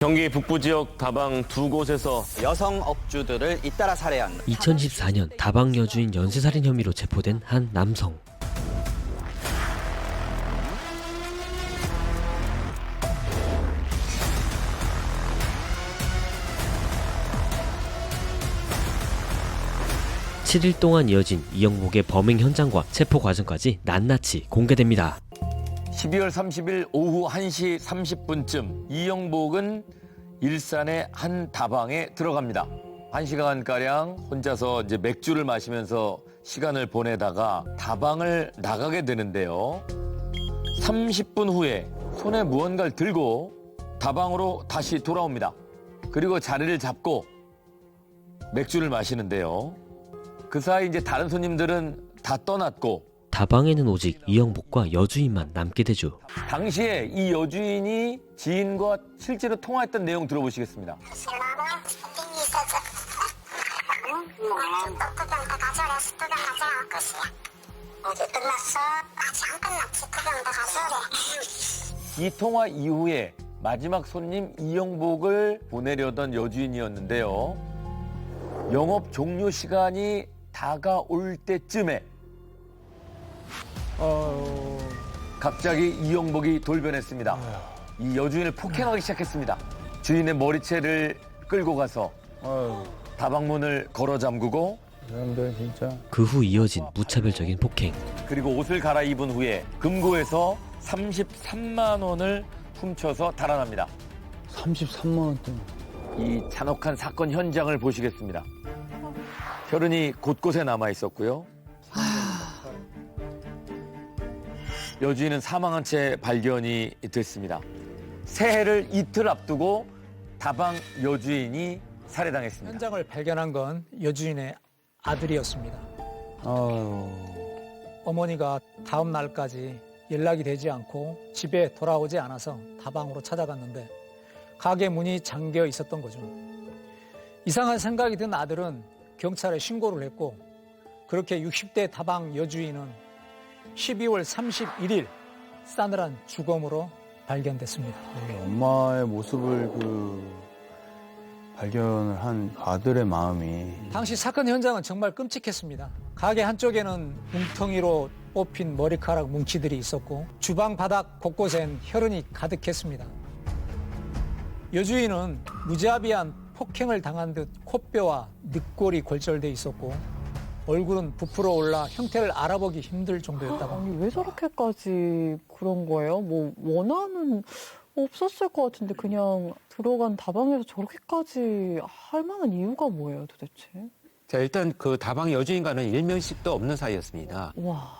경기 북부 지역 다방 두 곳에서 여성 업주들을 잇따라 살해한 2014년 다방 여주인 연쇄살인 혐의로 체포된 한 남성. (7일) 동안 이어진 이영복의 범행 현장과 체포 과정까지 낱낱이 공개됩니다. 12월 30일 오후 1시 30분쯤 이영복은 일산의 한 다방에 들어갑니다. 1시간가량 혼자서 이제 맥주를 마시면서 시간을 보내다가 다방을 나가게 되는데요. 30분 후에 손에 무언가를 들고 다방으로 다시 돌아옵니다. 그리고 자리를 잡고 맥주를 마시는데요. 그 사이 이제 다른 손님들은 다 떠났고 다방에는 오직 이영복과 여주인만 남게 되죠. 당시에 이 여주인이 지인과 실제로 통화했던 내용 들어보시겠습니다. 이 통화 이후에 마지막 손님 이영복을 보내려던 여주인이었는데요. 영업 종료 시간이 다가올 때쯤에 갑자기 이영복이 돌변했습니다. 이 여주인을 폭행하기 시작했습니다. 주인의 머리채를 끌고 가서 다방문을 걸어 잠그고 사람들 진짜. 그 후 이어진 무차별적인 폭행. 그리고 옷을 갈아입은 후에 금고에서 33만 원을 훔쳐서 달아납니다. 33만 원대. 이 잔혹한 사건 현장을 보시겠습니다. 혈흔이 곳곳에 남아 있었고요. 여주인은 사망한 채 발견이 됐습니다. 새해를 이틀 앞두고 다방 여주인이 살해당했습니다. 현장을 발견한 건 여주인의 아들이었습니다. 어머니가 다음 날까지 연락이 되지 않고 집에 돌아오지 않아서 다방으로 찾아갔는데 가게 문이 잠겨 있었던 거죠. 이상한 생각이 든 아들은 경찰에 신고를 했고 그렇게 60대 다방 여주인은 12월 31일 싸늘한 주검으로 발견됐습니다. 엄마의 모습을 발견을 한 아들의 마음이. 당시 사건 현장은 정말 끔찍했습니다. 가게 한쪽에는 뭉텅이로 뽑힌 머리카락 뭉치들이 있었고 주방 바닥 곳곳엔 혈흔이 가득했습니다. 여주인은 무자비한 폭행을 당한 듯 코뼈와 늑골이 골절돼 있었고 얼굴은 부풀어 올라 형태를 알아보기 힘들 정도였다고 합니다. 아니, 왜 저렇게까지 그런 거예요? 뭐 원한은 없었을 것 같은데 그냥 들어간 다방에서 저렇게까지 할 만한 이유가 뭐예요, 도대체? 자, 일단 그 다방 여주인과는 일면식도 없는 사이였습니다. 와.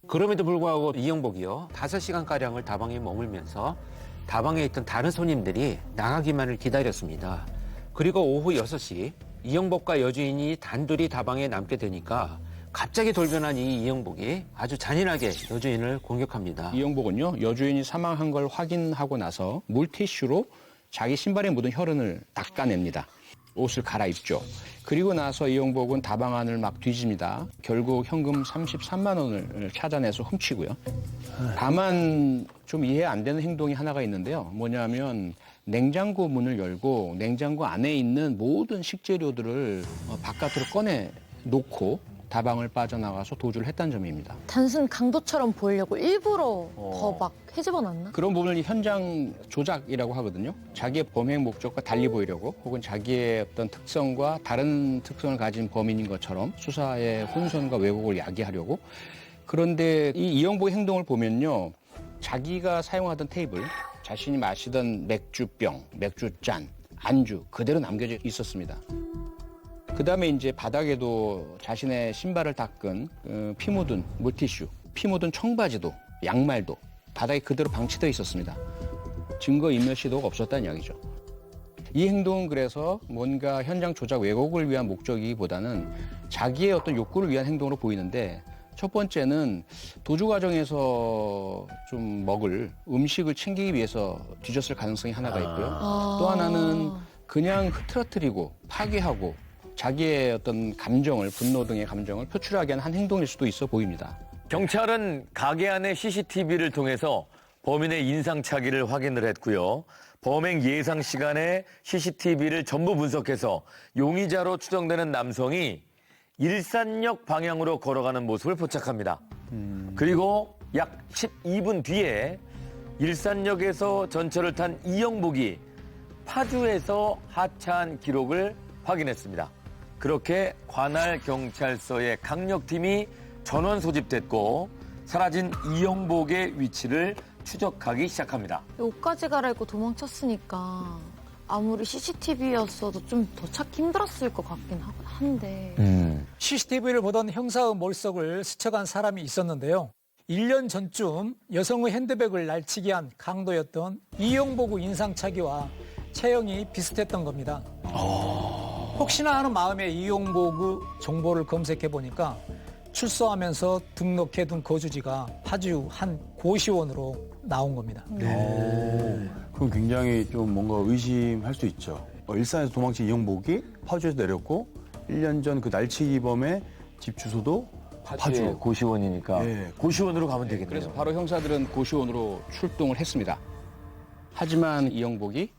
그럼에도 불구하고 이영복이요, 5시간가량을 다방에 머물면서 다방에 있던 다른 손님들이 나가기만을 기다렸습니다. 그리고 오후 6시 이영복과 여주인이 단둘이 다방에 남게 되니까 갑자기 돌변한 이 이영복이 아주 잔인하게 여주인을 공격합니다. 이영복은요, 여주인이 사망한 걸 확인하고 나서 물티슈로 자기 신발에 묻은 혈흔을 닦아냅니다. 옷을 갈아입죠. 그리고 나서 이영복은 다방 안을 막 뒤집니다. 결국 현금 33만 원을 찾아내서 훔치고요. 다만 좀 이해 안 되는 행동이 하나가 있는데요. 뭐냐면 냉장고 문을 열고 냉장고 안에 있는 모든 식재료들을 바깥으로 꺼내 놓고 다방을 빠져나가서 도주를 했다는 점입니다. 단순 강도처럼 보이려고 일부러 더 막 헤집어놨나? 그런 부분을 현장 조작이라고 하거든요. 자기의 범행 목적과 달리 보이려고 혹은 자기의 어떤 특성과 다른 특성을 가진 범인인 것처럼 수사의 혼선과 왜곡을 야기하려고. 그런데 이 이영복의 행동을 보면요. 자기가 사용하던 테이블, 자신이 마시던 맥주병, 맥주잔, 안주 그대로 남겨져 있었습니다. 그 다음에 이제 바닥에도 자신의 신발을 닦은 피 묻은 물티슈, 피 묻은 청바지도, 양말도 바닥에 그대로 방치되어 있었습니다. 증거 인멸시도가 없었다는 이야기죠. 이 행동은 그래서 뭔가 현장 조작 왜곡을 위한 목적이기보다는 자기의 어떤 욕구를 위한 행동으로 보이는데 첫 번째는 도주 과정에서 좀 먹을 음식을 챙기기 위해서 뒤졌을 가능성이 하나가 있고요. 또 하나는 그냥 흐트러뜨리고 파괴하고 자기의 어떤 감정을, 분노 등의 감정을 표출하게 하는 한 행동일 수도 있어 보입니다. 경찰은 가게 안의 CCTV를 통해서 범인의 인상착의를 확인을 했고요. 범행 예상 시간에 CCTV를 전부 분석해서 용의자로 추정되는 남성이 일산역 방향으로 걸어가는 모습을 포착합니다. 그리고 약 12분 뒤에 일산역에서 전철을 탄 이영복이 파주에서 하차한 기록을 확인했습니다. 그렇게 관할 경찰서의 강력팀이 전원 소집됐고 사라진 이영복의 위치를 추적하기 시작합니다. 옷까지 갈아입고 도망쳤으니까 아무리 CCTV였어도 좀 더 찾기 힘들었을 것 같긴 한데. CCTV를 보던 형사의 머릿속을 스쳐간 사람이 있었는데요. 1년 전쯤 여성의 핸드백을 날치기 한 강도였던 이영복의 인상착의와 체형이 비슷했던 겁니다. 혹시나 하는 마음에 이영복의 정보를 검색해보니까 출소하면서 등록해둔 거주지가 파주 한 고시원으로 나온 겁니다. 그럼 굉장히 좀 뭔가 의심할 수 있죠. 일산에서 도망친 이영복이 파주에서 내렸고 1년 전 그 날치기범의 집 주소도 파주. 고시원이니까 예. 고시원으로 가면 되겠네요. 그래서 바로 형사들은 고시원으로 출동을 했습니다. 하지만 이영복이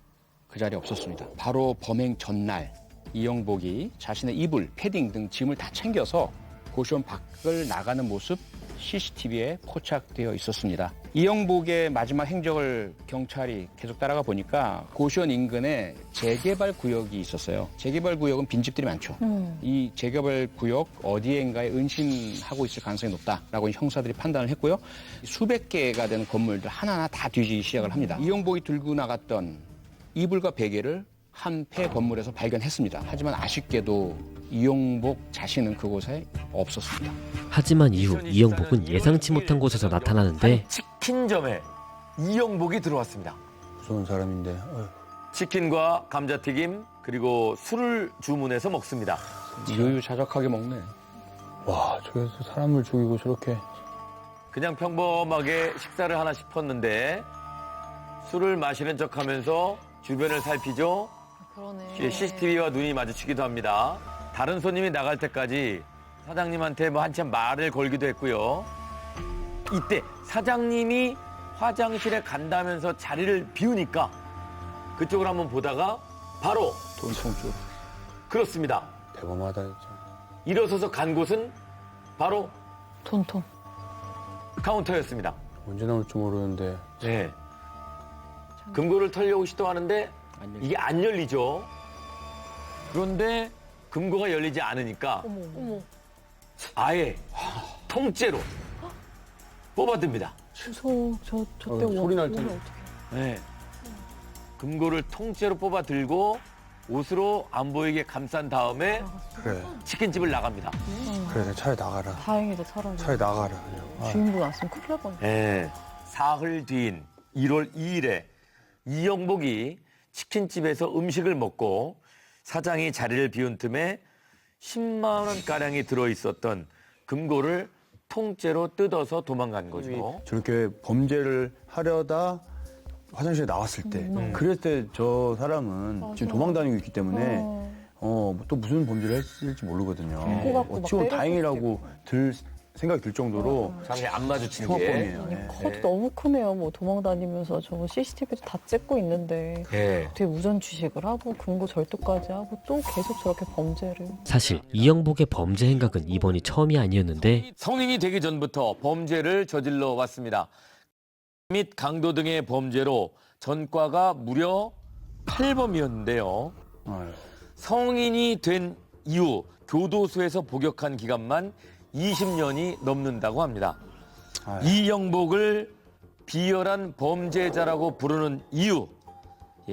그 자리에 없었습니다. 바로 범행 전날 이영복이 자신의 이불, 패딩 등 짐을 다 챙겨서 고시원 밖을 나가는 모습 CCTV에 포착되어 있었습니다. 이영복의 마지막 행적을 경찰이 계속 따라가 보니까 고시원 인근에 재개발 구역이 있었어요. 재개발 구역은 빈집들이 많죠. 이 재개발 구역 어디엔가에 은신하고 있을 가능성이 높다라고 형사들이 판단을 했고요. 수백 개가 되는 건물들 하나하나 다 뒤지기 시작을 합니다. 이영복이 들고 나갔던 이불과 베개를 한 폐 건물에서 발견했습니다. 하지만 아쉽게도 이영복 자신은 그곳에 없었습니다. 하지만 이후 이영복은 예상치 못한 곳에서 나타나는데 치킨점에 이영복이 들어왔습니다. 무서운 사람인데. 치킨과 감자튀김 그리고 술을 주문해서 먹습니다. 유유자적하게 먹네. 와, 저기서 사람을 죽이고 저렇게. 그냥 평범하게 식사를 하나 싶었는데 술을 마시는 척하면서 주변을 살피죠. 그러네. CCTV와 눈이 마주치기도 합니다. 다른 손님이 나갈 때까지 사장님한테 뭐 한참 말을 걸기도 했고요. 이때 사장님이 화장실에 간다면서 자리를 비우니까 그쪽을 한번 보다가 바로 돈통 쪽. 그렇습니다. 대범하다 진짜. 일어서서 간 곳은 바로 돈통. 카운터였습니다. 언제 나올지 모르는데. 네. 금고를 털려고 시도하는데 이게 안 열리죠. 그런데 금고가 열리지 않으니까 어머. 아예 통째로 뽑아듭니다. 무서워. 저때 소리 날 텐데. 네. 금고를 통째로 뽑아들고 옷으로 안 보이게 감싼 다음에 그래. 치킨집을 나갑니다. 그래, 차라리 나가라. 다행이다, 차라리. 차라리 나가라. 그냥. 주인분 왔으면 큰일 날 뻔. 네. 사흘 뒤인 1월 2일에 이영복이 치킨집에서 음식을 먹고 사장이 자리를 비운 틈에 10만 원가량이 들어있었던 금고를 통째로 뜯어서 도망간 거죠. 저렇게 범죄를 하려다 화장실에 나왔을 때, 그럴 때 저 사람은 지금 도망 다니고 있기 때문에 또 무슨 범죄를 했을지 모르거든요. 갖고 막 어찌 보면 때릴 다행이라고 생각이 들 정도로 사람이 안 마주친 게. 흉악범이에요. 네. 커도 너무 크네요. 뭐 도망 다니면서 저거 CCTV도 다 찍고 있는데 예. 어떻게 우전 취식을 하고 금고 절도까지 하고 또 계속 저렇게 범죄를. 사실 이영복의 범죄 행각은 이번이 처음이 아니었는데 성인이 되기 전부터 범죄를 저질러 왔습니다. 및 강도 등의 범죄로 전과가 무려 8범이었는데요. 성인이 된 이후 교도소에서 복역한 기간만 20년이 넘는다고 합니다. 이영복을 비열한 범죄자라고 부르는 이유,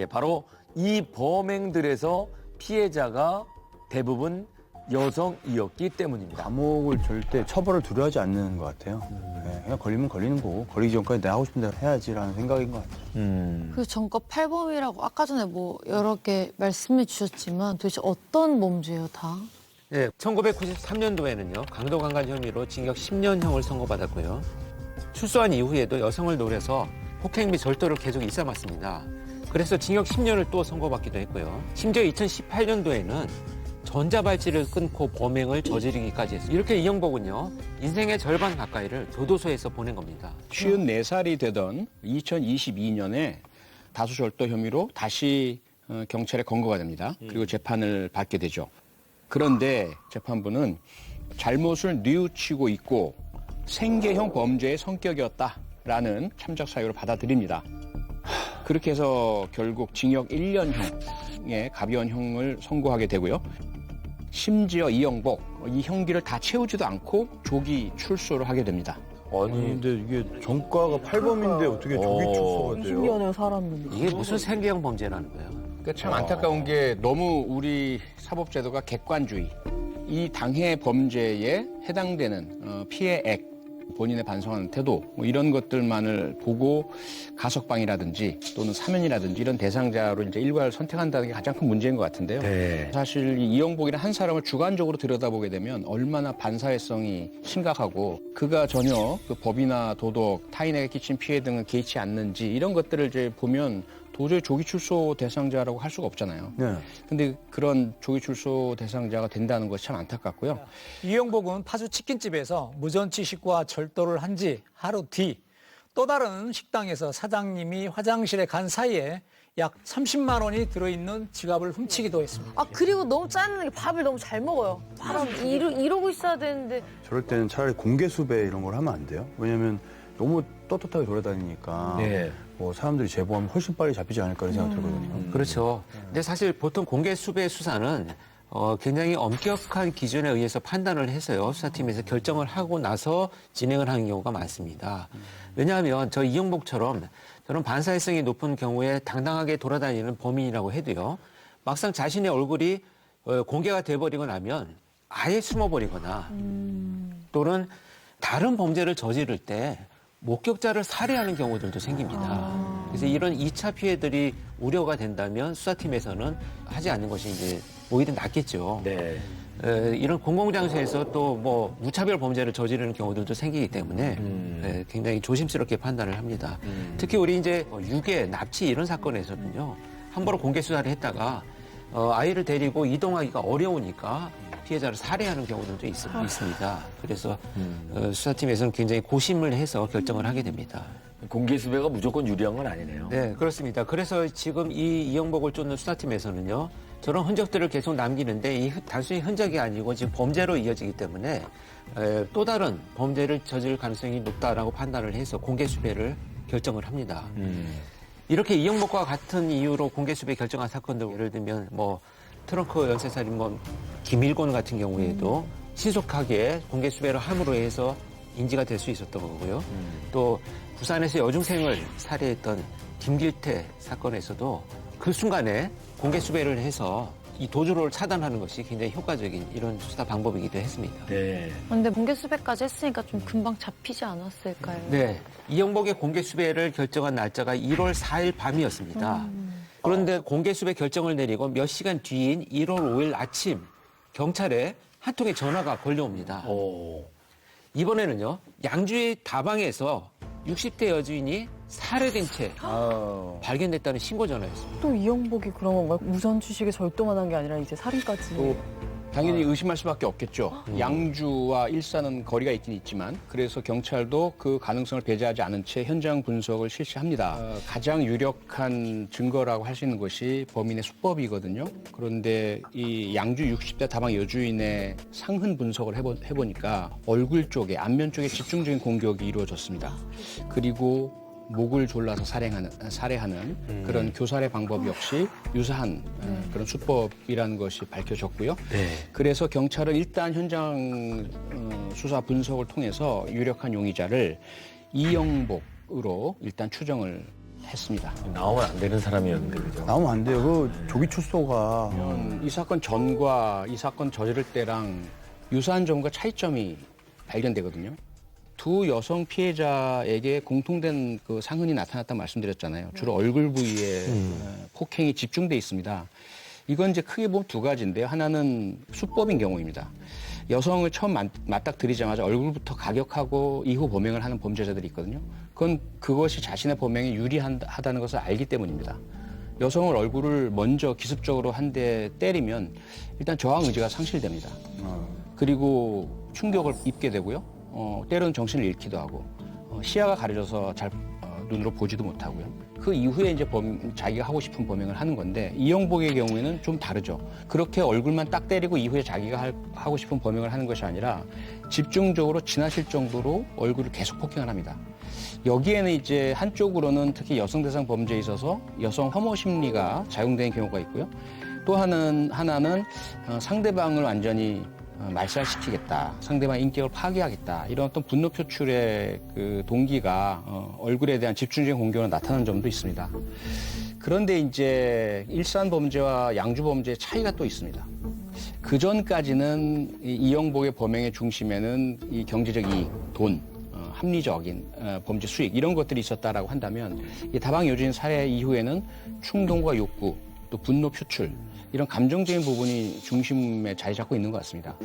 바로 이 범행들에서 피해자가 대부분 여성이었기 때문입니다. 감옥을 절대 처벌을 두려워하지 않는 것 같아요. 네, 그냥 걸리면 걸리는 거고 걸리기 전까지 내가 하고 싶은 대로 해야지라는 생각인 것 같아요. 그 전과 8범이라고 아까 전에 뭐 여러 개 말씀해 주셨지만 도대체 어떤 범죄예요, 다? 네, 1993년도에는요 강도강간 혐의로 징역 10년형을 선고받았고요. 출소한 이후에도 여성을 노려서 폭행 및 절도를 계속 일삼았습니다. 그래서 징역 10년을 또 선고받기도 했고요. 심지어 2018년도에는 전자발찌를 끊고 범행을 저지르기까지 했어요. 이렇게 이영복은요, 인생의 절반 가까이를 교도소에서 보낸 겁니다. 54살이 되던 2022년에 다수절도 혐의로 다시 경찰에 검거가 됩니다. 그리고 재판을 받게 되죠. 그런데 재판부는 잘못을 뉘우치고 있고 생계형 범죄의 성격이었다라는 참작 사유로 받아들입니다. 그렇게 해서 결국 징역 1년형의 가벼운 형을 선고하게 되고요. 심지어 이영복, 이 형기를 다 채우지도 않고 조기 출소를 하게 됩니다. 아니 근데 이게 전과가 8범인데 어떻게 조기 출소가 돼요? 20년을 살았는데. 이게 무슨 생계형 범죄라는 거예요. 그러니까 참 안타까운 게 너무 우리 사법제도가 객관주의, 이 당해 범죄에 해당되는 피해액, 본인의 반성하는 태도, 뭐 이런 것들만을 보고 가석방이라든지 또는 사면이라든지 이런 대상자로 이제 일괄 선택한다는 게 가장 큰 문제인 것 같은데요. 네. 사실 이 이영복이라는 한 사람을 주관적으로 들여다보게 되면 얼마나 반사회성이 심각하고 그가 전혀 그 법이나 도덕, 타인에게 끼친 피해 등을 개의치 않는지 이런 것들을 이제 보면 도저히 조기 출소 대상자라고 할 수가 없잖아요. 네. 근데 그런 조기 출소 대상자가 된다는 것이 참 안타깝고요. 이영복은 파주 치킨집에서 무전치 식구와 절도를 한 지 하루 뒤 또 다른 식당에서 사장님이 화장실에 간 사이에 약 30만 원이 들어있는 지갑을 훔치기도 했습니다. 아 그리고 너무 짜증나는 게 밥을 너무 잘 먹어요. 이러고 있어야 되는데. 저럴 때는 차라리 공개 수배 이런 걸 하면 안 돼요? 왜냐면 너무 떳떳하게 돌아다니니까 네. 뭐 사람들이 제보하면 훨씬 빨리 잡히지 않을까 이런 생각 들거든요. 그렇죠. 근데 사실 보통 공개 수배 수사는 굉장히 엄격한 기준에 의해서 판단을 해서요. 수사팀에서 결정을 하고 나서 진행을 하는 경우가 많습니다. 왜냐하면 저 이영복처럼 저런 반사회성이 높은 경우에 당당하게 돌아다니는 범인이라고 해도요. 막상 자신의 얼굴이 공개가 돼버리고 나면 아예 숨어버리거나 또는 다른 범죄를 저지를 때 목격자를 살해하는 경우들도 생깁니다. 그래서 이런 2차 피해들이 우려가 된다면 수사팀에서는 하지 않는 것이 이제 오히려 낫겠죠. 네. 이런 공공장소에서 또 뭐 무차별 범죄를 저지르는 경우들도 생기기 때문에 굉장히 조심스럽게 판단을 합니다. 특히 우리 이제 유괴, 납치 이런 사건에서는요. 함부로 공개 수사를 했다가 아이를 데리고 이동하기가 어려우니까 피해자를 살해하는 경우들도 있습니다. 그래서 수사팀에서는 굉장히 고심을 해서 결정을 하게 됩니다. 공개 수배가 무조건 유리한 건 아니네요. 네, 그렇습니다. 그래서 지금 이 이영복을 쫓는 수사팀에서는요. 저런 흔적들을 계속 남기는데 단순히 흔적이 아니고 지금 범죄로 이어지기 때문에 또 다른 범죄를 저질 가능성이 높다라고 판단을 해서 공개 수배를 결정을 합니다. 이렇게 이영복과 같은 이유로 공개 수배 결정한 사건들 예를 들면 뭐 트렁크 연쇄살인 김일곤 같은 경우에도 신속하게 공개 수배를 함으로 해서 인지가 될 수 있었던 거고요. 또 부산에서 여중생을 살해했던 김길태 사건에서도 그 순간에 공개 수배를 해서 이 도주로를 차단하는 것이 굉장히 효과적인 이런 수사 방법이기도 했습니다. 네. 근데 공개 수배까지 했으니까 좀 금방 잡히지 않았을까요? 네. 이영복의 공개 수배를 결정한 날짜가 1월 4일 밤이었습니다. 그런데 공개 수배 결정을 내리고 몇 시간 뒤인 1월 5일 아침 경찰에 한 통의 전화가 걸려옵니다. 이번에는요. 양주의 다방에서 60대 여주인이 살해된 채 발견됐다는 신고 전화였습니다. 또 이영복이 그런 건가요? 무전 주식에 절도만 한 게 아니라 이제 살인까지. 또 당연히 의심할 수밖에 없겠죠. 양주와 일산은 거리가 있긴 있지만 그래서 경찰도 그 가능성을 배제하지 않은 채 현장 분석을 실시합니다. 가장 유력한 증거라고 할 수 있는 것이 범인의 수법이거든요. 그런데 이 양주 60대 다방 여주인의 상흔 분석을 해보니까 얼굴 쪽에, 안면 쪽에 집중적인 공격이 이루어졌습니다. 그리고 목을 졸라서 살해하는 그런 교살의 방법 역시 유사한 그런 수법이라는 것이 밝혀졌고요. 네. 그래서 경찰은 일단 현장 수사 분석을 통해서 유력한 용의자를 이영복으로 일단 추정을 했습니다. 나오면 안 되는 사람이었는데, 그죠? 나오면 안 돼요. 그 조기 출소가 이 사건 전과 이 사건 저지를 때랑 유사한 점과 차이점이 발견되거든요. 두 여성 피해자에게 공통된 그 상흔이 나타났다고 말씀드렸잖아요. 주로 얼굴 부위에 폭행이 집중돼 있습니다. 이건 이제 크게 보면 두 가지인데요. 하나는 수법인 경우입니다. 여성을 처음 맞닥뜨리자마자 얼굴부터 가격하고 이후 범행을 하는 범죄자들이 있거든요. 그것이 자신의 범행에 유리하다는 것을 알기 때문입니다. 여성을 얼굴을 먼저 기습적으로 한 대 때리면 일단 저항 의지가 상실됩니다. 그리고 충격을 입게 되고요. 때로는 정신을 잃기도 하고 시야가 가려져서 잘 눈으로 보지도 못하고요. 그 이후에 이제 자기가 하고 싶은 범행을 하는 건데 이영복의 경우에는 좀 다르죠. 그렇게 얼굴만 딱 때리고 이후에 자기가 하고 싶은 범행을 하는 것이 아니라 집중적으로 지나칠 정도로 얼굴을 계속 폭행을 합니다. 여기에는 이제 한쪽으로는 특히 여성 대상 범죄에 있어서 여성 혐오 심리가 작용되는 경우가 있고요. 또 하나는 상대방을 완전히 말살시키겠다, 상대방의 인격을 파괴하겠다 이런 어떤 분노 표출의 그 동기가 얼굴에 대한 집중적인 공격으로 나타나는 점도 있습니다. 그런데 이제 일산 범죄와 양주 범죄의 차이가 또 있습니다. 그 전까지는 이영복의 범행의 중심에는 이 경제적 이익, 돈, 합리적인 범죄 수익 이런 것들이 있었다라고 한다면 이 다방 여주인 살해 이후에는 충동과 욕구, 또 분노 표출 이런 감정적인 부분이 중심에 자리 잡고 있는 것 같습니다.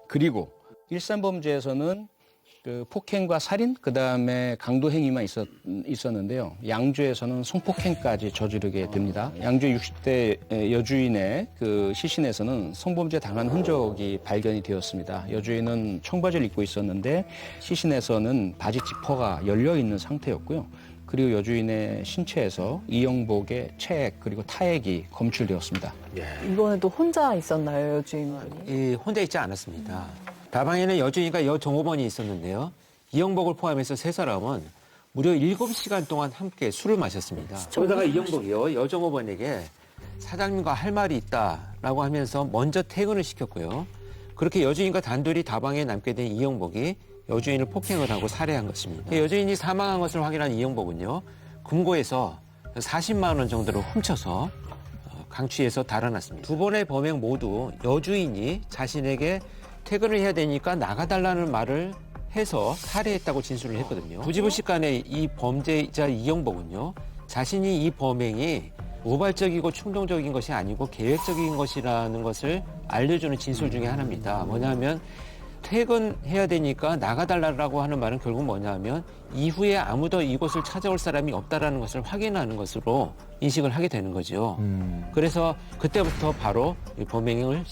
그리고 일산 범죄에서는 그 폭행과 살인, 그 다음에 강도 행위만 있었는데요. 양주에서는 성폭행까지 저지르게 됩니다. 양주 60대 여주인의 그 시신에서는 성범죄 당한 흔적이 발견이 되었습니다. 여주인은 청바지를 입고 있었는데 시신에서는 바지 지퍼가 열려 있는 상태였고요. 그리고 여주인의 신체에서 이영복의 체액 그리고 타액이 검출되었습니다. 이번에도 혼자 있었나요, 여주인분이? 혼자 있지 않았습니다. 다방에는 여주인과 여종업원이 있었는데요. 이영복을 포함해서 세 사람은 무려 7시간 동안 함께 술을 마셨습니다. 그러다가 이영복이요, 여종업원에게 사장님과 할 말이 있다라고 하면서 먼저 퇴근을 시켰고요. 그렇게 여주인과 단둘이 다방에 남게 된 이영복이 여주인을 폭행을 하고 살해한 것입니다. 여주인이 사망한 것을 확인한 이영복은요, 금고에서 40만 원 정도를 훔쳐서 강취해서 달아났습니다. 두 번의 범행 모두 여주인이 자신에게 퇴근을 해야 되니까 나가달라는 말을 해서 살해했다고 진술을 했거든요. 부지불식간에 이 범죄자 이영복은요, 자신이 이 범행이 우발적이고 충동적인 것이 아니고 계획적인 것이라는 것을 알려주는 진술 중에 하나입니다. 뭐냐면 퇴근해야 되니까 나가달라고 하는 말은 결국 뭐냐면 이후에 아무도 이곳을 찾아올 사람이 없다라는 것을 확인하는 것으로 인식을 하게 되는 거죠. 그래서 그때부터 바로 이 범행을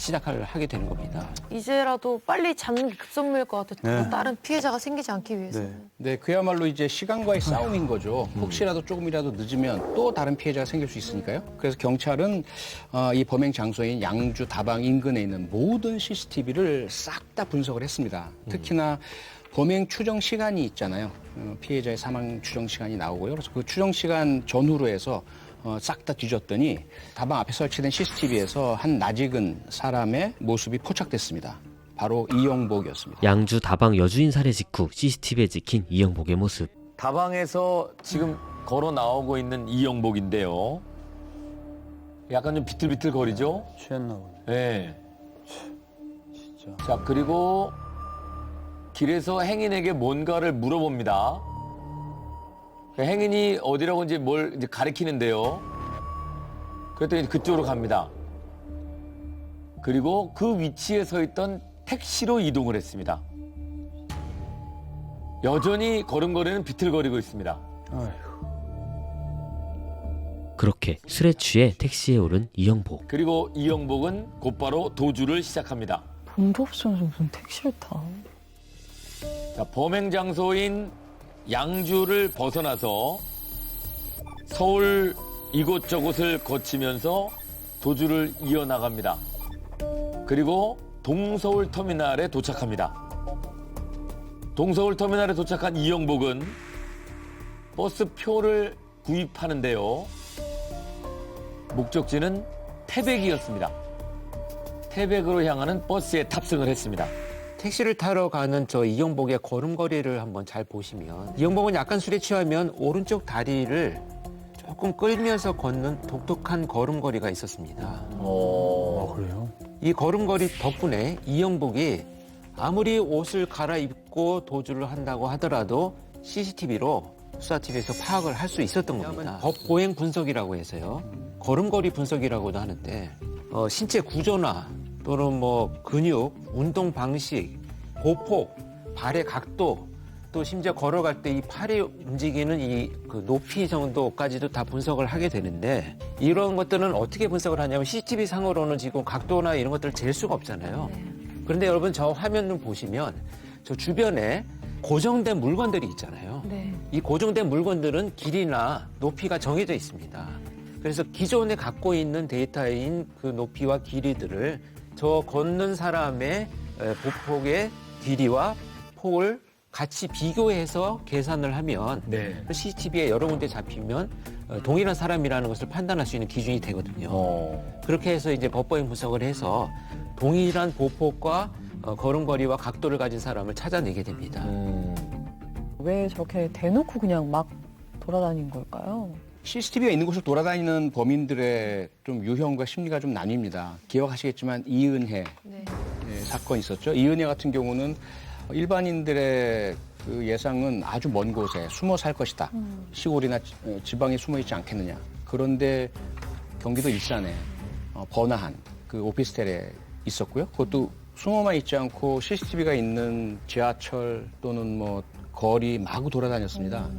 하게 되는 겁니다. 이제라도 빨리 잡는 게 급선무일 것 같아요. 네. 다른 피해자가 생기지 않기 위해서. 네, 그야말로 이제 시간과의 싸움인 거죠. 혹시라도 조금이라도 늦으면 또 다른 피해자가 생길 수 있으니까요. 그래서 경찰은 이 범행 장소인 양주 다방 인근에 있는 모든 CCTV를 싹 다 분석을 했습니다. 특히나 범행 추정 시간이 있잖아요. 피해자의 사망 추정 시간이 나오고요. 그래서 그 추정 시간 전후로 해서 싹 다 뒤졌더니 다방 앞에 설치된 CCTV에서 한 낯익은 사람의 모습이 포착됐습니다. 바로 이영복이었습니다. 양주 다방 여주인 살해 직후 CCTV에 찍힌 이영복의 모습. 다방에서 지금 걸어 나오고 있는 이영복인데요. 약간 좀 비틀비틀거리죠? 취했나 보네. 네. 진짜. 자, 그리고 길에서 행인에게 뭔가를 물어봅니다. 행인이 어디라고 이제 뭘 이제 가리키는데요. 그랬더니 그쪽으로 갑니다. 그리고 그 위치에 서 있던 택시로 이동을 했습니다. 여전히 걸음걸이는 비틀거리고 있습니다. 아이고. 그렇게 술에 취해 택시에 오른 이영복. 그리고 이영복은 곧바로 도주를 시작합니다. 돈도 없으면서 무슨 택시를 타. 자, 범행 장소인 양주를 벗어나서 서울 이곳저곳을 거치면서 도주를 이어나갑니다. 그리고 동서울 터미널에 도착합니다. 동서울 터미널에 도착한 이영복은 버스 표를 구입하는데요. 목적지는 태백이었습니다. 태백으로 향하는 버스에 탑승을 했습니다. 택시를 타러 가는 저 이영복의 걸음걸이를 한번 잘 보시면 이영복은 약간 술에 취하면 오른쪽 다리를 조금 끌면서 걷는 독특한 걸음걸이가 있었습니다. 그래요? 이 걸음걸이 덕분에 이영복이 아무리 옷을 갈아입고 도주를 한다고 하더라도 CCTV로 수사팀에서 파악을 할 수 있었던 겁니다. 법 보행 분석이라고 해서요. 걸음걸이 분석이라고도 하는데 신체 구조나 또는 뭐 근육, 운동 방식, 보폭, 발의 각도 또 심지어 걸어갈 때 이 팔이 움직이는 이 그 높이 정도까지도 다 분석을 하게 되는데 이런 것들은 어떻게 분석을 하냐면 CCTV 상으로는 지금 각도나 이런 것들을 잴 수가 없잖아요. 그런데 여러분 저 화면을 보시면 저 주변에 고정된 물건들이 있잖아요. 네. 이 고정된 물건들은 길이나 높이가 정해져 있습니다. 그래서 기존에 갖고 있는 데이터인 그 높이와 길이들을 저 걷는 사람의 보폭의 길이와 폭을 같이 비교해서 계산을 하면 네. CCTV에 여러 군데 잡히면 동일한 사람이라는 것을 판단할 수 있는 기준이 되거든요. 그렇게 해서 이제 법보행 분석을 해서 동일한 보폭과 걸음걸이와 각도를 가진 사람을 찾아내게 됩니다. 왜 저렇게 대놓고 그냥 막 돌아다닌 걸까요? CCTV가 있는 곳을 돌아다니는 범인들의 좀 유형과 심리가 좀 나뉩니다. 기억하시겠지만 이은혜 사건이 있었죠. 이은혜 같은 경우는 일반인들의 그 예상은 아주 먼 곳에 숨어 살 것이다. 시골이나 지방에 숨어 있지 않겠느냐. 그런데 경기도 일산에 번화한 그 오피스텔에 있었고요. 그것도 숨어만 있지 않고 CCTV가 있는 지하철 또는 뭐 거리 마구 돌아다녔습니다.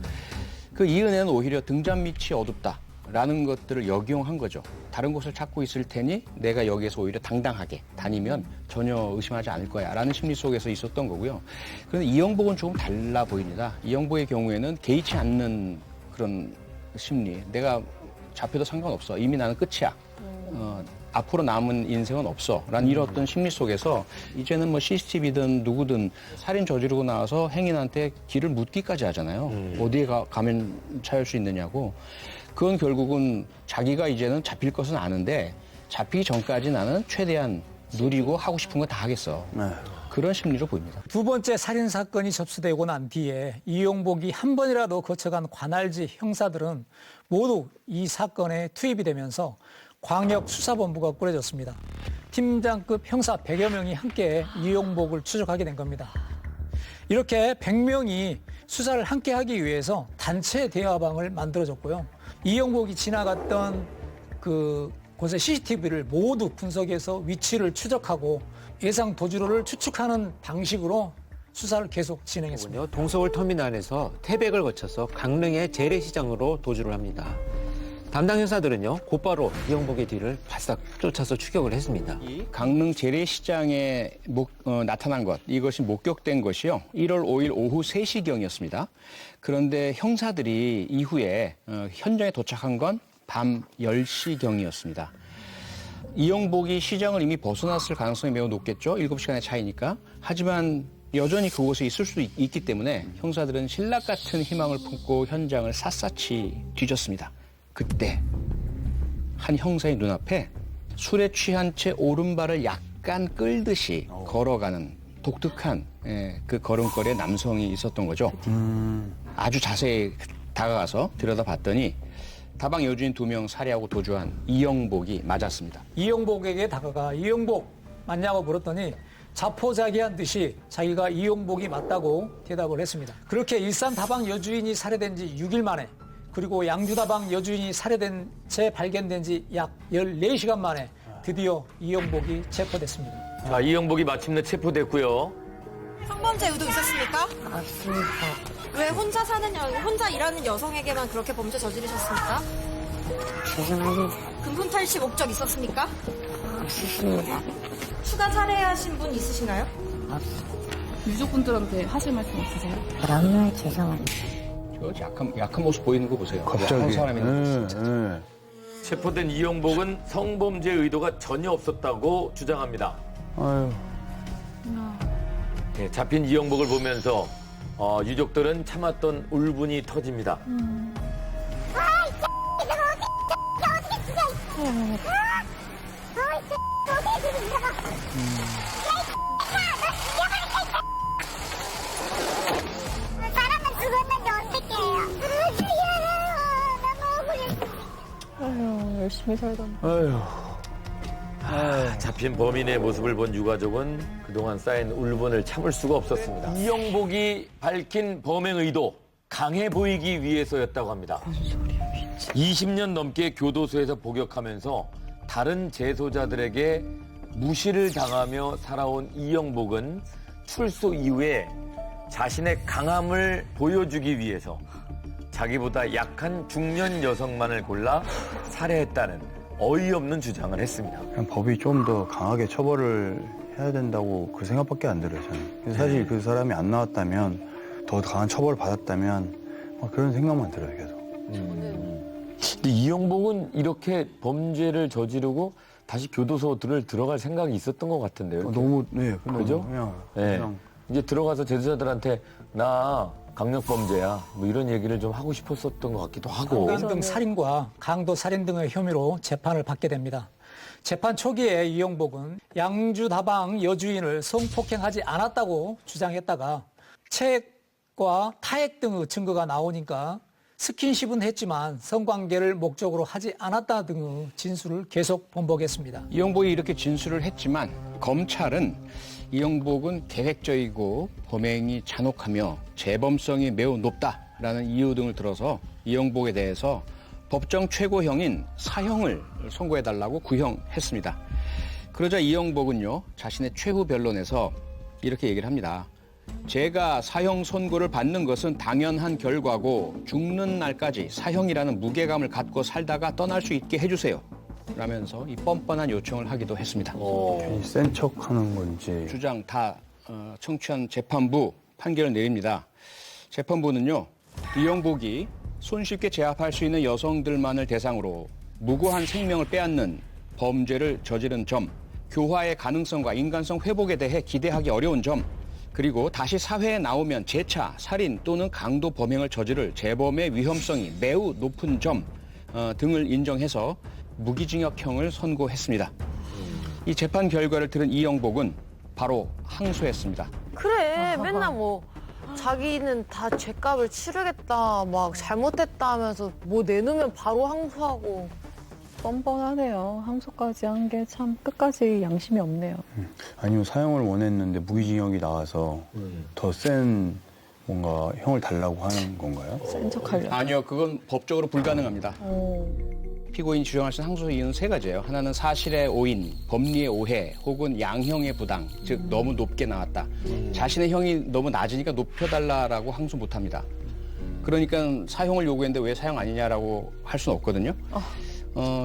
그 이은혜는 오히려 등잔 밑이 어둡다라는 것들을 역이용한 거죠. 다른 곳을 찾고 있을 테니 내가 여기에서 오히려 당당하게 다니면 전혀 의심하지 않을 거야라는 심리 속에서 있었던 거고요. 그런데 이영복은 조금 달라 보입니다. 이영복의 경우에는 개의치 않는 그런 심리. 내가 잡혀도 상관없어. 이미 나는 끝이야. 앞으로 남은 인생은 없어. 라는 이런 어떤 심리 속에서 이제는 뭐 CCTV든 누구든 살인 저지르고 나와서 행인한테 길을 묻기까지 하잖아요. 어디에 가면 찾을 수 있느냐고. 그건 결국은 자기가 이제는 잡힐 것은 아는데 잡히기 전까지 나는 최대한 누리고 하고 싶은 거 다 하겠어. 그런 심리로 보입니다. 두 번째 살인 사건이 접수되고 난 뒤에 이용복이 한 번이라도 거쳐간 관할지 형사들은 모두 이 사건에 투입이 되면서 광역수사본부가 꾸려졌습니다. 팀장급 형사 100여 명이 함께 이용복을 추적하게 된 겁니다. 이렇게 100명이 수사를 함께 하기 위해서 단체 대화방을 만들어졌고요. 이용복이 지나갔던 그 곳의 CCTV를 모두 분석해서 위치를 추적하고 예상 도주로를 추측하는 방식으로 수사를 계속 진행했습니다. 동서울 터미널에서 태백을 거쳐서 강릉의 재래시장으로 도주를 합니다. 담당 형사들은요 곧바로 이영복의 뒤를 바싹 쫓아서 추격을 했습니다. 이 강릉 재래시장에 나타난 것, 이것이 목격된 것이요. 1월 5일 오후 3시경이었습니다. 그런데 형사들이 이후에 현장에 도착한 건 밤 10시경이었습니다. 이영복이 시장을 이미 벗어났을 가능성이 매우 높겠죠. 7시간의 차이니까. 하지만 여전히 그곳에 있을 수 있기 때문에 형사들은 신락 같은 희망을 품고 현장을 샅샅이 뒤졌습니다. 그때 한 형사의 눈앞에 술에 취한 채 오른발을 약간 끌듯이 걸어가는 독특한 그 걸음걸이의 남성이 있었던 거죠. 아주 자세히 다가가서 들여다봤더니 다방 여주인 2명 살해하고 도주한 이영복이 맞았습니다. 이용복에게 다가가 이용복 맞냐고 물었더니 자포자기한 듯이 자기가 이용복이 맞다고 대답을 했습니다. 그렇게 일산 다방 여주인이 살해된 지 6일 만에 그리고 양주다방 여주인이 살해된 채 발견된 지 약 14시간 만에 드디어 이용복이 체포됐습니다. 자, 이영복이 마침내 체포됐고요. 성범죄 의도 있었습니까? 없습니다. 왜 혼자 일하는 여성에게만 그렇게 범죄 저지르셨습니까? 죄송합니다. 금품 탈취 목적 있었습니까? 없습니다. 추가 살해하신 분 있으신가요? 유족분들한테 하실 말씀 없으세요? 너무 죄송합니다. 저 약한 모습 보이는 거 보세요. 갑자기. 한 사람이 진짜. 체포된 이영복은 성범죄 의도가 전혀 없었다고 주장합니다. 아유. 네, 잡힌 이영복을 보면서 유족들은 참았던 울분이 터집니다. 사람은 죽었는데 어떡해요. 아휴, 열심히 살던. 잡힌 범인의 모습을 본 유가족은 그동안 쌓인 울분을 참을 수가 없었습니다. 이영복이 밝힌 범행 의도, 강해 보이기 위해서였다고 합니다. 20년 넘게 교도소에서 복역하면서 다른 재소자들에게 무시를 당하며 살아온 이영복은 출소 이후에 자신의 강함을 보여주기 위해서 자기보다 약한 중년 여성만을 골라 살해했다는 어이없는 주장을 했습니다. 그냥 법이 좀 더 강하게 처벌을 해야 된다고 그 생각밖에 안 들어요, 저는. 그래서 사실 그 사람이 안 나왔다면, 더 강한 처벌을 받았다면, 그런 생각만 들어요, 계속. 근데 이영복은 이렇게 범죄를 저지르고 다시 교도소를 들어갈 생각이 있었던 것 같은데요. 너무, 네, 그죠? 그냥 이제 들어가서 제도자들한테 나 강력범죄야 뭐 이런 얘기를 좀 하고 싶었었던 것 같기도 하고. 강간 등 살인과 강도 살인 등의 혐의로 재판을 받게 됩니다. 재판 초기에 이영복은 양주 다방 여주인을 성폭행하지 않았다고 주장했다가 체액과 타액 등의 증거가 나오니까 스킨십은 했지만 성관계를 목적으로 하지 않았다 등의 진술을 계속 번복했습니다. 이영복이 이렇게 진술을 했지만 검찰은 이영복은 계획적이고 범행이 잔혹하며 재범성이 매우 높다라는 이유 등을 들어서 이영복에 대해서 법정 최고형인 사형을 선고해달라고 구형했습니다. 그러자 이영복은요, 자신의 최후 변론에서 이렇게 얘기를 합니다. 제가 사형 선고를 받는 것은 당연한 결과고 죽는 날까지 사형이라는 무게감을 갖고 살다가 떠날 수 있게 해주세요. 라면서 이 뻔뻔한 요청을 하기도 했습니다. 괜히 센 척하는 건지. 주장 다 청취한 재판부 판결을 내립니다. 재판부는요, 이영복이 손쉽게 제압할 수 있는 여성들만을 대상으로 무고한 생명을 빼앗는 범죄를 저지른 점, 교화의 가능성과 인간성 회복에 대해 기대하기 어려운 점, 그리고 다시 사회에 나오면 재차 살인 또는 강도 범행을 저지를 재범의 위험성이 매우 높은 점 등을 인정해서 무기징역형을 선고했습니다. 이 재판 결과를 들은 이영복은 바로 항소했습니다. 그래, 맨날 뭐 자기는 다 죄값을 치르겠다, 막 잘못했다 하면서 뭐 내놓으면 바로 항소하고. 뻔뻔하네요. 항소까지 한 게 참 끝까지 양심이 없네요. 아니면 사형을 원했는데 무기징역이 나와서 더 센 뭔가 형을 달라고 하는 건가요? 센 척하려고. 아니요, 그건 법적으로 불가능합니다. 피고인이 주장할 수 있는 항소 이유는 세 가지예요. 하나는 사실의 오인, 법리의 오해, 혹은 양형의 부당, 즉 너무 높게 나왔다. 자신의 형이 너무 낮으니까 높여달라라고 항소 못합니다. 그러니까 사형을 요구했는데 왜 사형 아니냐라고 할 수는 없거든요.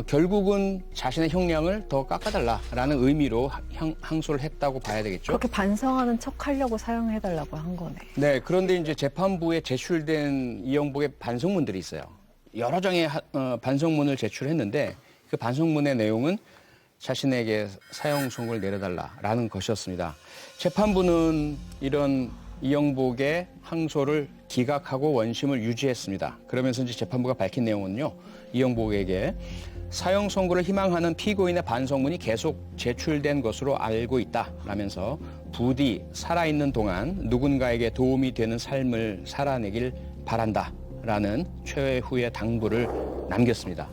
결국은 자신의 형량을 더 깎아달라라는 의미로 항소를 했다고 봐야 되겠죠. 그렇게 반성하는 척하려고 사용해달라고 한 거네. 네, 그런데 이제 재판부에 제출된 이영복의 반성문들이 있어요. 여러 장의 반성문을 제출했는데 그 반성문의 내용은 자신에게 사형 선고를 내려달라라는 것이었습니다. 재판부는 이런 이영복의 항소를 기각하고 원심을 유지했습니다. 그러면서 이제 재판부가 밝힌 내용은요, 이영복에게 사형 선고를 희망하는 피고인의 반성문이 계속 제출된 것으로 알고 있다라면서 부디 살아있는 동안 누군가에게 도움이 되는 삶을 살아내길 바란다라는 최후의 당부를 남겼습니다.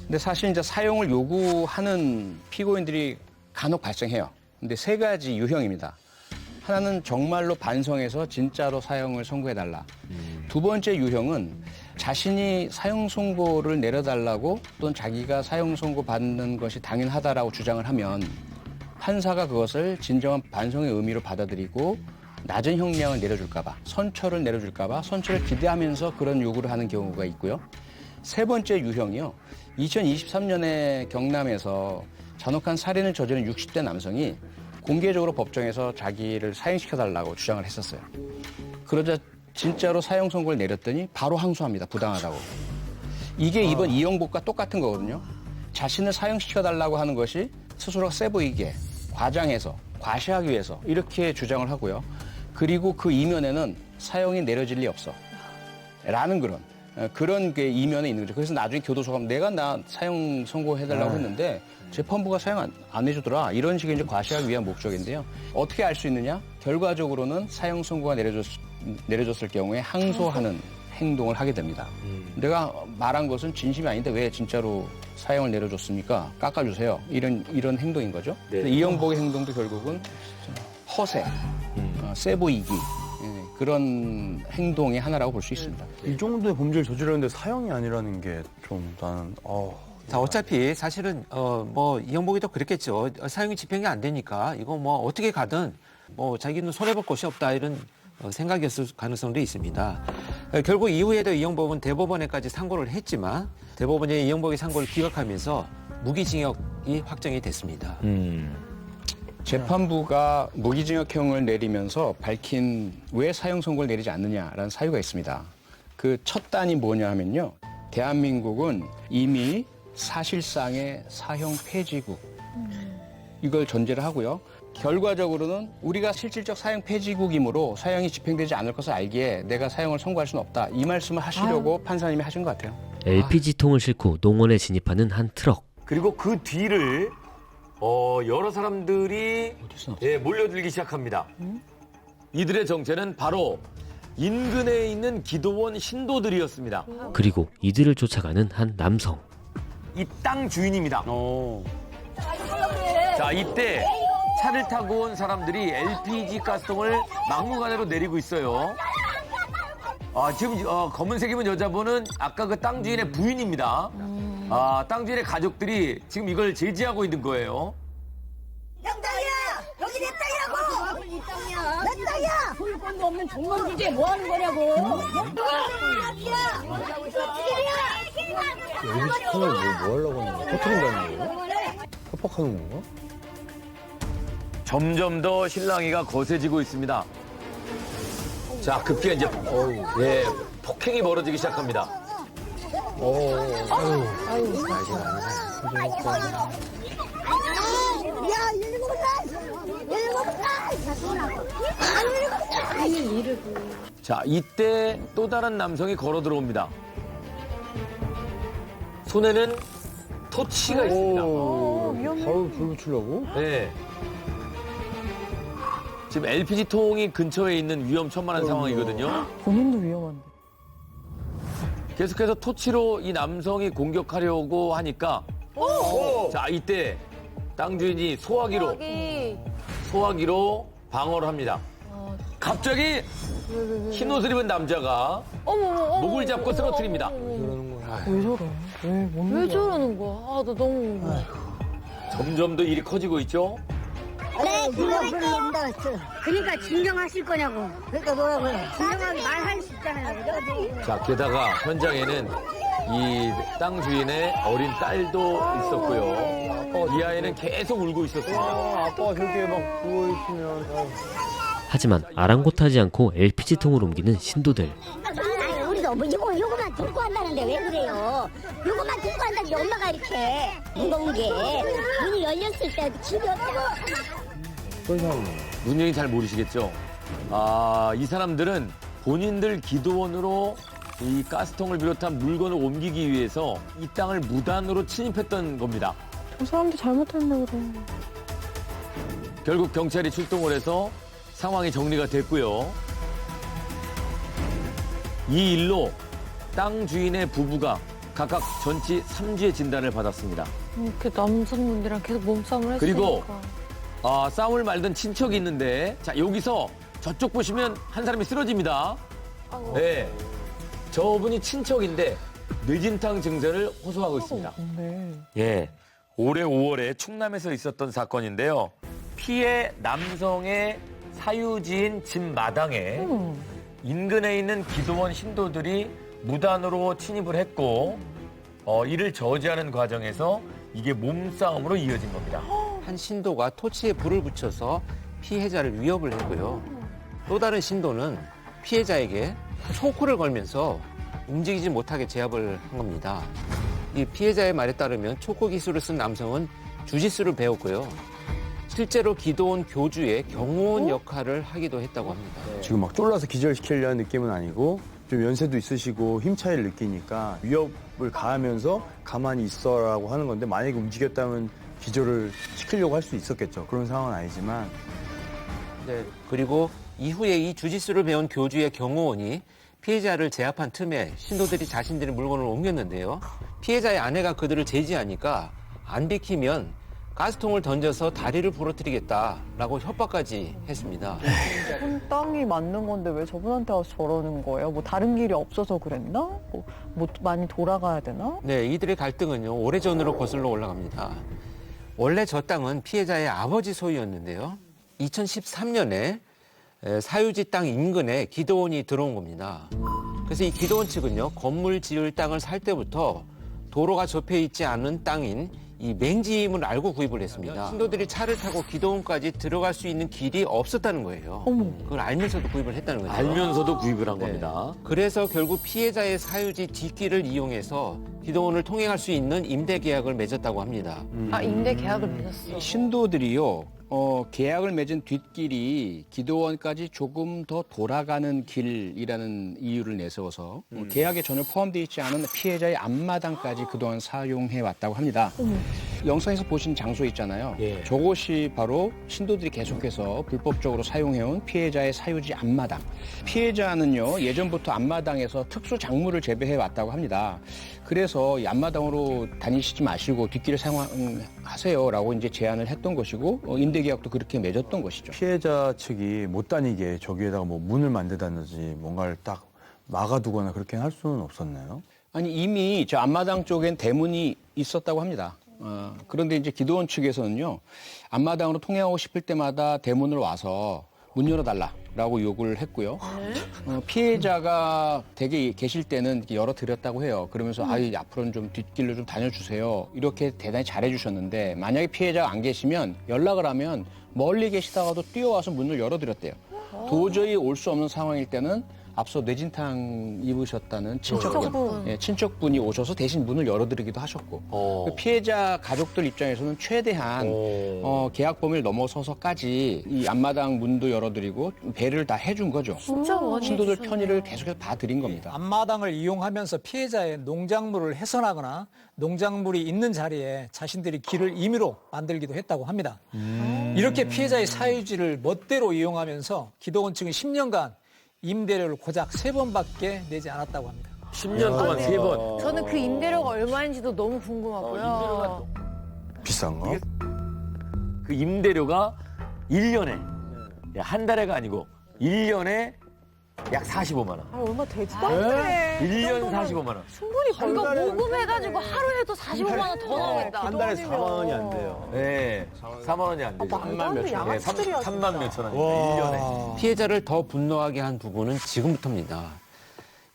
근데 사실 이제 사형을 요구하는 피고인들이 간혹 발생해요. 근데 세 가지 유형입니다. 하나는 정말로 반성해서 진짜로 사형을 선고해달라. 두 번째 유형은 자신이 사형 선고를 내려달라고 또는 자기가 사형 선고 받는 것이 당연하다라고 주장을 하면 판사가 그것을 진정한 반성의 의미로 받아들이고 낮은 형량을 내려줄까봐, 선처를 내려줄까봐 선처를 기대하면서 그런 요구를 하는 경우가 있고요. 세 번째 유형이요. 2023년에 경남에서 잔혹한 살인을 저지른 60대 남성이 공개적으로 법정에서 자기를 사형시켜달라고 주장을 했었어요. 그러자 진짜로 사형 선고를 내렸더니 바로 항소합니다. 부당하다고. 이게 이번 이영복과 똑같은 거거든요. 자신을 사형시켜달라고 하는 것이 스스로가 세 보이게 과장해서 과시하기 위해서 이렇게 주장을 하고요. 그리고 그 이면에는 사형이 내려질 리 없어. 라는 그런 게 이면에 있는 거죠. 그래서 나중에 교도소 가면 내가 나 사형 선고해달라고 했는데 재판부가 사형 안 해주더라. 이런 식의 이제 과시하기 위한 목적인데요. 어떻게 알 수 있느냐? 결과적으로는 사형 선고가 내려졌을 경우에 항소하는 행동을 하게 됩니다. 내가 말한 것은 진심이 아닌데 왜 진짜로 사형을 내려줬습니까? 깎아주세요. 이런 행동인 거죠. 네. 이영복의 행동도 결국은 허세, 세 보이기 그런 행동의 하나라고 볼 수 있습니다. 이 정도의 범죄를 저지르는데 사형이 아니라는 게 좀 나는 자, 어차피 사실은 뭐 이영복이 더 그랬겠죠. 사형이 집행이 안 되니까 이거 뭐 어떻게 가든 뭐 자기는 손해볼 것이 없다 이런 생각이었을 가능성도 있습니다. 결국 이후에도 이영복은 대법원에까지 상고를 했지만 대법원이 이영복의 상고를 기각하면서 무기징역이 확정이 됐습니다. 재판부가 무기징역형을 내리면서 밝힌 왜 사형 선고를 내리지 않느냐라는 사유가 있습니다. 그 첫 단이 뭐냐 하면요. 대한민국은 이미 사실상의 사형 폐지국. 이걸 전제를 하고요. 결과적으로는 우리가 실질적 사형 폐지국이므로 사형이 집행되지 않을 것을 알기에 내가 사형을 선고할 수는 없다. 이 말씀을 하시려고 판사님이 하신 것 같아요. LPG통을 싣고 농원에 진입하는 한 트럭. 그리고 그 뒤를 여러 사람들이 몰려들기 시작합니다. 이들의 정체는 바로 인근에 있는 기도원 신도들이었습니다. 그리고 이들을 쫓아가는 한 남성. 이 땅 주인입니다. 자, 이때 차를 타고 온 사람들이 LPG 가스통을 막무가내로 내리고 있어요. 지금 검은색 입은 여자분은 아까 그 땅 주인의 부인입니다. 땅 주인의 가족들이 지금 이걸 제지하고 있는 거예요. 땅이야! 여기 내 땅이라고! 내 땅이야! 내 땅이야! 소유권도 없는 종만 주제에 뭐 하는 거냐고! 여기 시커먼 뭐 하려고 하는 거야? 터트린다는 거예요? 협박하는 건가? 점점 더 실랑이가 거세지고 있습니다. 자, 급기야 이제 폭행이 벌어지기 시작합니다. 야, 7살! 자, 이때 또 다른 남성이 걸어 들어옵니다. 손에는 토치가 있습니다. 바로 불 붙이려고? 네. 지금 LPG 통이 근처에 있는 위험천만한 상황이거든요. 본인도 위험한데. 계속해서 토치로 이 남성이 공격하려고 하니까 자, 이때 땅 주인이 소화기로 방어를 합니다. 갑자기 흰 옷을 입은 남자가 목을 잡고 쓰러뜨립니다. 왜 저래? 왜 저러는 거야? 나 너무. 점점 더 일이 커지고 있죠. 네, 그러니까 진정하실 거냐고. 그러니까 뭐라고요? 진정하게 말할 수 있잖아요. 자, 게다가 현장에는 이 땅 주인의 어린 딸도 있었고요. 이 아이는 계속 울고 있었습니다. 아빠가 저렇게 막 누워있으면. 하지만 아랑곳하지 않고 LPG통을 옮기는 신도들. 우리도 뭐 요거만 들고 한다는데 왜 그래요? 요거만 들고 한다는데 엄마가 이렇게 무거운 게 문이 열렸을 때 집이 없잖아. 문영이 잘 모르시겠죠? 이 사람들은 본인들 기도원으로 이 가스통을 비롯한 물건을 옮기기 위해서 이 땅을 무단으로 침입했던 겁니다. 저 사람들 잘못했네, 그래. 결국 경찰이 출동을 해서 상황이 정리가 됐고요. 이 일로 땅 주인의 부부가 각각 전치 3주의 진단을 받았습니다. 이렇게 남성분들이랑 계속 몸싸움을 했으니까. 그리고 싸움을 말던 친척이 있는데 자, 여기서 저쪽 보시면 한 사람이 쓰러집니다. 네, 저분이 친척인데 뇌진탕 증세를 호소하고 있습니다. 예, 올해 5월에 충남에서 있었던 사건인데요. 피해 남성의 사유지인 집 마당에 인근에 있는 기도원 신도들이 무단으로 침입을 했고 이를 저지하는 과정에서 이게 몸싸움으로 이어진 겁니다. 한 신도가 토치에 불을 붙여서 피해자를 위협을 했고요. 또 다른 신도는 피해자에게 초코를 걸면서 움직이지 못하게 제압을 한 겁니다. 이 피해자의 말에 따르면 초코 기술을 쓴 남성은 주짓수를 배웠고요. 실제로 기도원 교주의 경호원 역할을 하기도 했다고 합니다. 지금 막 쫄라서 기절시키려는 느낌은 아니고 좀 연세도 있으시고 힘 차이를 느끼니까 위협을 가하면서 가만히 있어라고 하는 건데 만약에 움직였다면 기절을 시키려고 할 수 있었겠죠. 그런 상황은 아니지만. 네, 그리고 이후에 이 주짓수를 배운 교주의 경호원이 피해자를 제압한 틈에 신도들이 자신들의 물건을 옮겼는데요. 피해자의 아내가 그들을 제지하니까 안 비키면 가스통을 던져서 다리를 부러뜨리겠다라고 협박까지 했습니다. 땅이 맞는 건데 왜 저분한테 와서 저러는 거예요? 뭐 다른 길이 없어서 그랬나? 뭐 많이 돌아가야 되나? 네, 이들의 갈등은요, 오래전으로 거슬러 올라갑니다. 원래 저 땅은 피해자의 아버지 소유였는데요. 2013년에 사유지 땅 인근에 기도원이 들어온 겁니다. 그래서 이 기도원 측은요, 건물 지을 땅을 살 때부터 도로가 접해 있지 않은 땅인 이 맹지임을 알고 구입을 했습니다. 신도들이 차를 타고 기도원까지 들어갈 수 있는 길이 없었다는 거예요. 그걸 알면서도 구입을 했다는 거죠. 알면서도 구입을 한 겁니다. 그래서 결국 피해자의 사유지 뒷길을 이용해서 기도원을 통행할 수 있는 임대 계약을 맺었다고 합니다. 아, 임대 계약을 맺었어. 신도들이요. 계약을 맺은 뒷길이 기도원까지 조금 더 돌아가는 길이라는 이유를 내세워서 계약에 전혀 포함되어 있지 않은 피해자의 앞마당까지 그동안 사용해 왔다고 합니다. 영상에서 보신 장소 있잖아요. 예. 저곳이 바로 신도들이 계속해서 불법적으로 사용해온 피해자의 사유지 앞마당. 피해자는요, 예전부터 앞마당에서 특수 작물을 재배해 왔다고 합니다. 그래서 이 앞마당으로 다니시지 마시고 뒷길을 사용하세요라고 이제 제안을 했던 것이고 임대 계약도 그렇게 맺었던 것이죠. 피해자 측이 못 다니게 저기에다가 뭐 문을 만들다든지 뭔가를 딱 막아두거나 그렇게 할 수는 없었나요? 아니 이미 저 앞마당 쪽엔 대문이 있었다고 합니다. 그런데 이제 기도원 측에서는요, 앞마당으로 통행하고 싶을 때마다 대문을 와서 문 열어달라라고 요구를 했고요. 피해자가 댁에 계실 때는 열어드렸다고 해요. 그러면서 앞으로는 좀 뒷길로 좀 다녀주세요. 이렇게 대단히 잘해주셨는데 만약에 피해자가 안 계시면 연락을 하면 멀리 계시다가도 뛰어와서 문을 열어드렸대요. 도저히 올 수 없는 상황일 때는 앞서 뇌진탕 입으셨다는 친척분이 오셔서 대신 문을 열어드리기도 하셨고 그 피해자 가족들 입장에서는 최대한 계약 범위를 넘어서서까지 이 앞마당 문도 열어드리고 배를 다 해준 거죠. 진짜 많이 신도들 해주셨네. 편의를 계속해서 봐드린 겁니다. 앞마당을 이용하면서 피해자의 농작물을 훼손하거나 농작물이 있는 자리에 자신들이 길을 임의로 만들기도 했다고 합니다. 이렇게 피해자의 사유지를 멋대로 이용하면서 기도원 측은 10년간 임대료를 고작 3번밖에 내지 않았다고 합니다. 10년 동안 3번. 저는 그 임대료가 얼마인지도 너무 궁금하고요. 비싼가? 그 임대료가 1년에, 한 달에가 아니고 1년에 약 45만 원. 얼마 되지도 않네. 1년 45만 원. 충분히 이거 모금해가지고 하루에도 45만 원 더 나오겠다. 한 달에 4만 원이 안 돼요. 네, 4만 원이 안 되죠. 3만 몇천 원. 3만 몇천 원. 1년에. 피해자를 더 분노하게 한 부분은 지금부터입니다.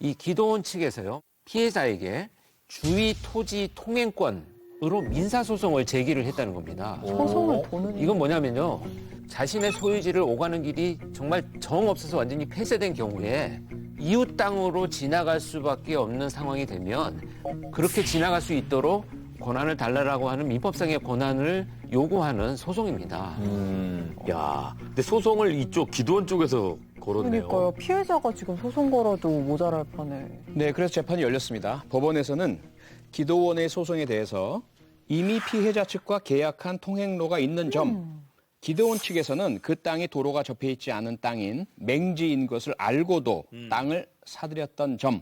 이 기도원 측에서요, 피해자에게 주위 토지 통행권으로 민사소송을 제기를 했다는 겁니다. 소송을 보는 이건 뭐냐면요, 자신의 소유지를 오가는 길이 정말 정 없어서 완전히 폐쇄된 경우에 이웃 땅으로 지나갈 수밖에 없는 상황이 되면 그렇게 지나갈 수 있도록 권한을 달라라고 하는 민법상의 권한을 요구하는 소송입니다. 야, 근데 소송을 이쪽 기도원 쪽에서 걸었네요. 그러니까요. 피해자가 지금 소송 걸어도 모자랄 판에. 네, 그래서 재판이 열렸습니다. 법원에서는 기도원의 소송에 대해서 이미 피해자 측과 계약한 통행로가 있는 점, 기도원 측에서는 그 땅이 도로가 접해 있지 않은 땅인 맹지인 것을 알고도 땅을 사들였던 점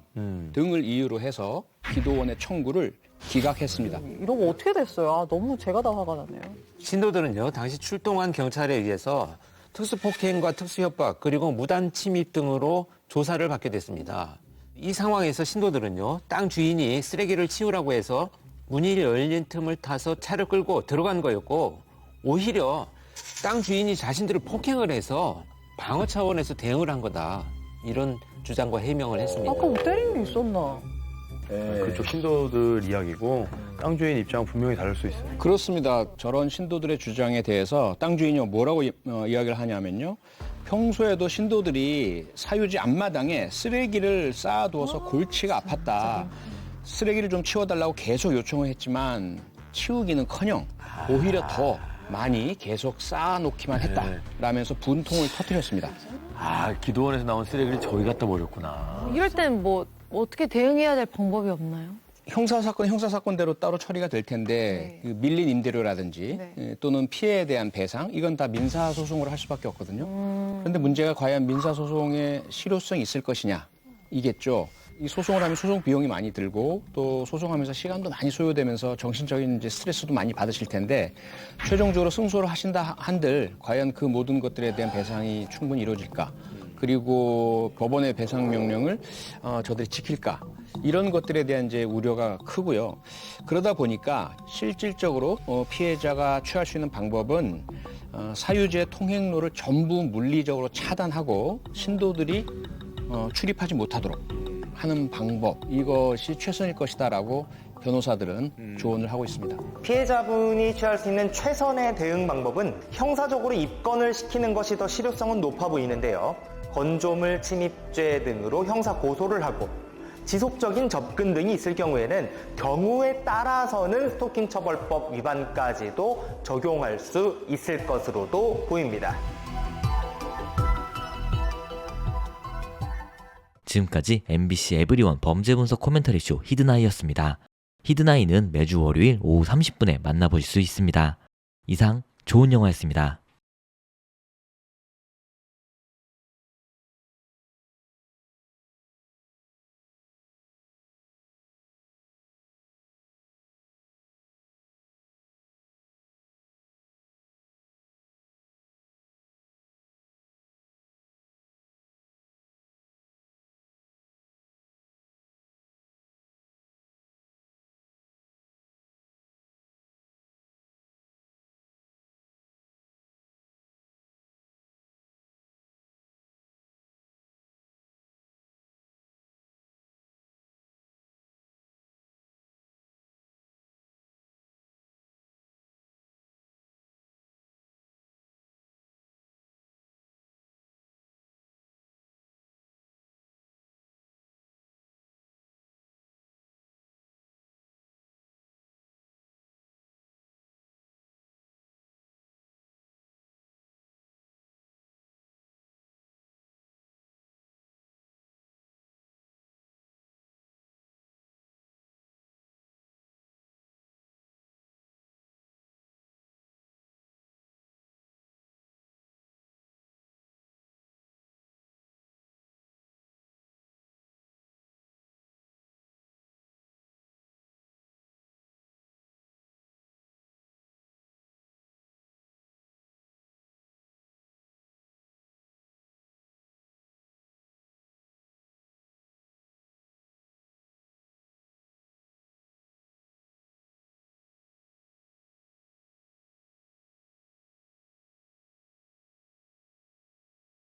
등을 이유로 해서 기도원의 청구를 기각했습니다. 이런 거 어떻게 됐어요? 아, 너무 제가 다 화가 나네요. 신도들은요, 당시 출동한 경찰에 의해서 특수폭행과 특수협박 그리고 무단 침입 등으로 조사를 받게 됐습니다. 이 상황에서 신도들은요, 땅 주인이 쓰레기를 치우라고 해서 문이 열린 틈을 타서 차를 끌고 들어간 거였고, 오히려 땅 주인이 자신들을 폭행을 해서 방어 차원에서 대응을 한 거다, 이런 주장과 해명을 했습니다. 아까 뭐 때린 게 있었나? 그쪽 신도들 이야기고 땅 주인 입장은 분명히 다를 수 있어요. 그렇습니다. 저런 신도들의 주장에 대해서 땅 주인이 뭐라고 이야기를 하냐면요. 평소에도 신도들이 사유지 앞마당에 쓰레기를 쌓아두어서 골치가 아팠다. 쓰레기를 좀 치워달라고 계속 요청을 했지만 치우기는커녕 오히려 더 많이 계속 쌓아놓기만 했다라면서 분통을 터뜨렸습니다. 아, 기도원에서 나온 쓰레기를 저기 갖다 버렸구나. 이럴 땐 뭐 어떻게 대응해야 될 방법이 없나요? 형사사건대로 따로 처리가 될 텐데 그 밀린 임대료라든지 또는 피해에 대한 배상 이건 다 민사소송으로 할 수밖에 없거든요. 그런데 문제가 과연 민사소송의 실효성이 있을 것이냐 이겠죠. 이 소송을 하면 소송 비용이 많이 들고 또 소송하면서 시간도 많이 소요되면서 정신적인 이제 스트레스도 많이 받으실 텐데 최종적으로 승소를 하신다 한들 과연 그 모든 것들에 대한 배상이 충분히 이루어질까? 그리고 법원의 배상 명령을 저들이 지킬까? 이런 것들에 대한 이제 우려가 크고요. 그러다 보니까 실질적으로 피해자가 취할 수 있는 방법은 사유지의 통행로를 전부 물리적으로 차단하고 신도들이 출입하지 못하도록 하는 방법, 이것이 최선일 것이다라고 변호사들은 조언을 하고 있습니다. 피해자분이 취할 수 있는 최선의 대응 방법은 형사적으로 입건을 시키는 것이 더 실효성은 높아 보이는데요. 건조물 침입죄 등으로 형사 고소를 하고 지속적인 접근 등이 있을 경우에는 경우에 따라서는 스토킹 처벌법 위반까지도 적용할 수 있을 것으로도 보입니다. 지금까지 MBC 에브리원 범죄 분석 코멘터리 쇼 히든아이였습니다. 히든아이는 매주 월요일 오후 30분에 만나보실 수 있습니다. 이상 좋은 영화였습니다.